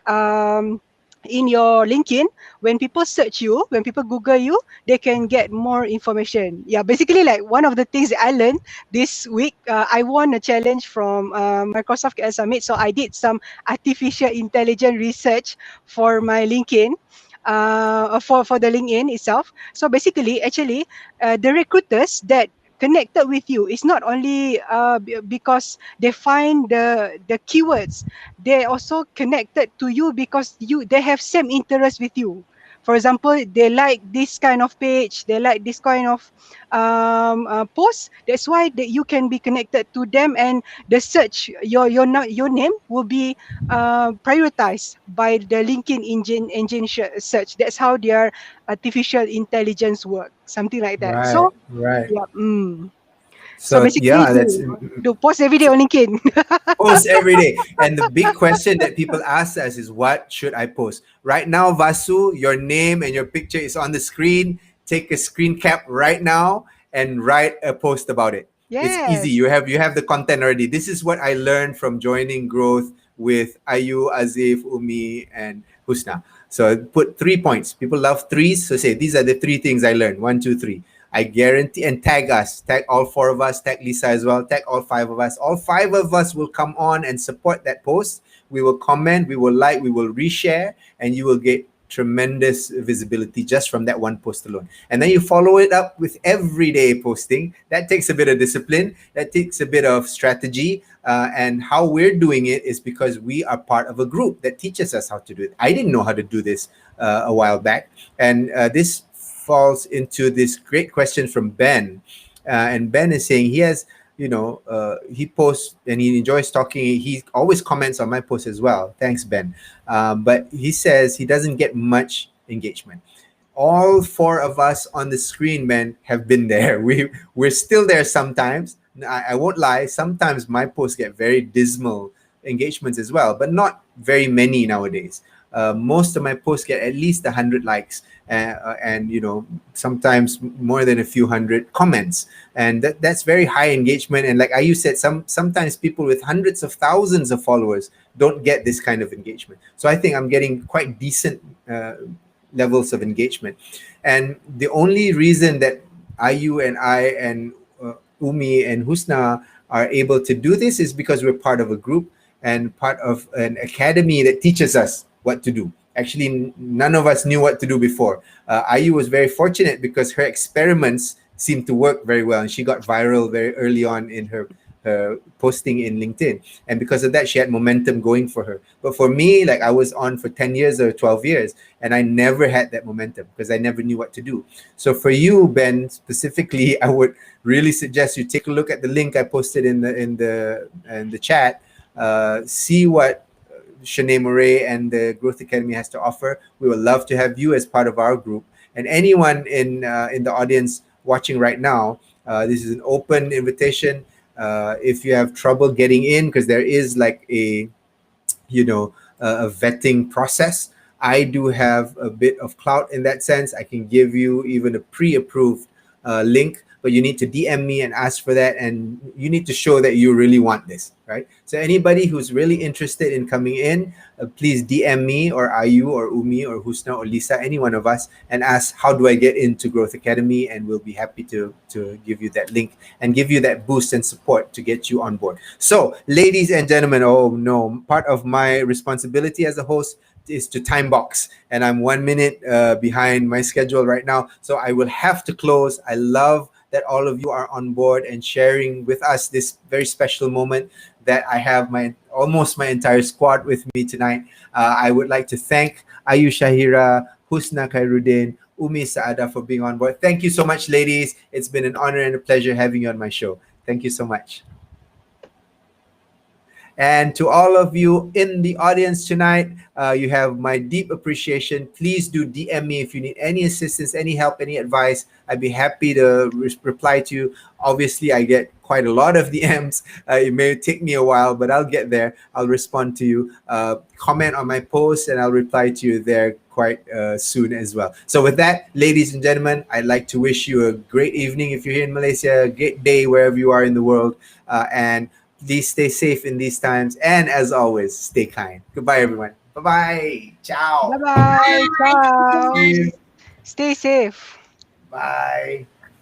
your LinkedIn, when people search you, when people Google you, they can get more information. Yeah, basically like one of the things that I learned this week, I won a challenge from Microsoft KL Summit. So I did some artificial intelligence research for my LinkedIn. For the LinkedIn itself. So basically, actually, the recruiters that connected with you is not only because they find the keywords, they also connected to you because they have same interest with you. For example, they like this kind of page, they like this kind of post. That's why you can be connected to them, and the search your name will be prioritized by the LinkedIn engine search. That's how their artificial intelligence work, something like that. Right, So right. yeah. So So basically, yeah, that's do post every day on LinkedIn. post every day. And the big question that people ask us is, what should I post? Right now, Vasu, your name and your picture is on the screen. Take a screen cap right now and write a post about it. It's easy. Yes. You have the content already. This is what I learned from joining Growth with Ayu, Aziph, Ummi, and Husna. So put 3 points. People love threes. So say, these are the 3 things I learned. 1, 2, 3. I guarantee, and tag us, tag all 4 of us, tag Lisa as well, tag all 5 of us. All 5 of us will come on and support that post. We will comment, we will like, we will reshare, and you will get tremendous visibility just from that one post alone. And then you follow it up with everyday posting. That takes a bit of discipline, that takes a bit of strategy. And how we're doing it is because we are part of a group that teaches us how to do it. I didn't know how to do this a while back. And this falls into this great question from Ben. And Ben is saying he has, he posts and he enjoys talking. He always comments on my posts as well. Thanks, Ben. But he says he doesn't get much engagement. All 4 of us on the screen, Ben, have been there. We're still there sometimes. I won't lie. Sometimes my posts get very dismal engagements as well, but not very many nowadays. Most of my posts get at least 100 likes, and sometimes more than a few hundred comments, and that's very high engagement. And like Ayu said, sometimes people with hundreds of thousands of followers don't get this kind of engagement. So I think I'm getting quite decent levels of engagement, and the only reason that Ayu and I and Ummi and Husna are able to do this is because we're part of a group and part of an academy that teaches us what to do. Actually, none of us knew what to do before. Ayu was very fortunate because her experiments seemed to work very well, and she got viral very early on in her posting in LinkedIn. And because of that, she had momentum going for her. But for me, like, I was on for 10 years or 12 years, and I never had that momentum because I never knew what to do. So for you, Ben, specifically, I would really suggest you take a look at the link I posted in the chat. See what Shanae Murray and the Growth Academy has to offer. We would love to have you as part of our group. And anyone in the audience watching right now, this is an open invitation. If you have trouble getting in, because there is like a vetting process, I do have a bit of clout in that sense. I can give you even a pre-approved link, but you need to DM me and ask for that, and you need to show that you really want this, right? So anybody who's really interested in coming in, please DM me or Ayu or Ummi or Husna or Lisa, any one of us, and ask, how do I get into Growth Academy? And we'll be happy to give you that link and give you that boost and support to get you on board. So, ladies and gentlemen, oh no, part of my responsibility as a host is to time box, and I'm 1 minute behind my schedule right now, so I will have to close. I love that all of you are on board and sharing with us this very special moment that I have almost my entire squad with me tonight. I would like to thank Ayu Shahirah, Husna Khairuddin, Ummi Sa'adah for being on board. Thank you so much, ladies. It's been an honor and a pleasure having you on my show. Thank you so much. And to all of you in the audience tonight, you have my deep appreciation. Please do DM me if you need any assistance, any help, any advice. I'd be happy to reply to you. Obviously, I get quite a lot of DMs. It may take me a while, but I'll get there. I'll respond to you. Comment on my post, and I'll reply to you there quite soon as well. So with that, ladies and gentlemen, I'd like to wish you a great evening if you're here in Malaysia, a great day wherever you are in the world, and please stay safe in these times. And as always, stay kind. Goodbye, everyone. Bye-bye. Ciao. Bye-bye. Ciao. See you. Stay safe. Bye.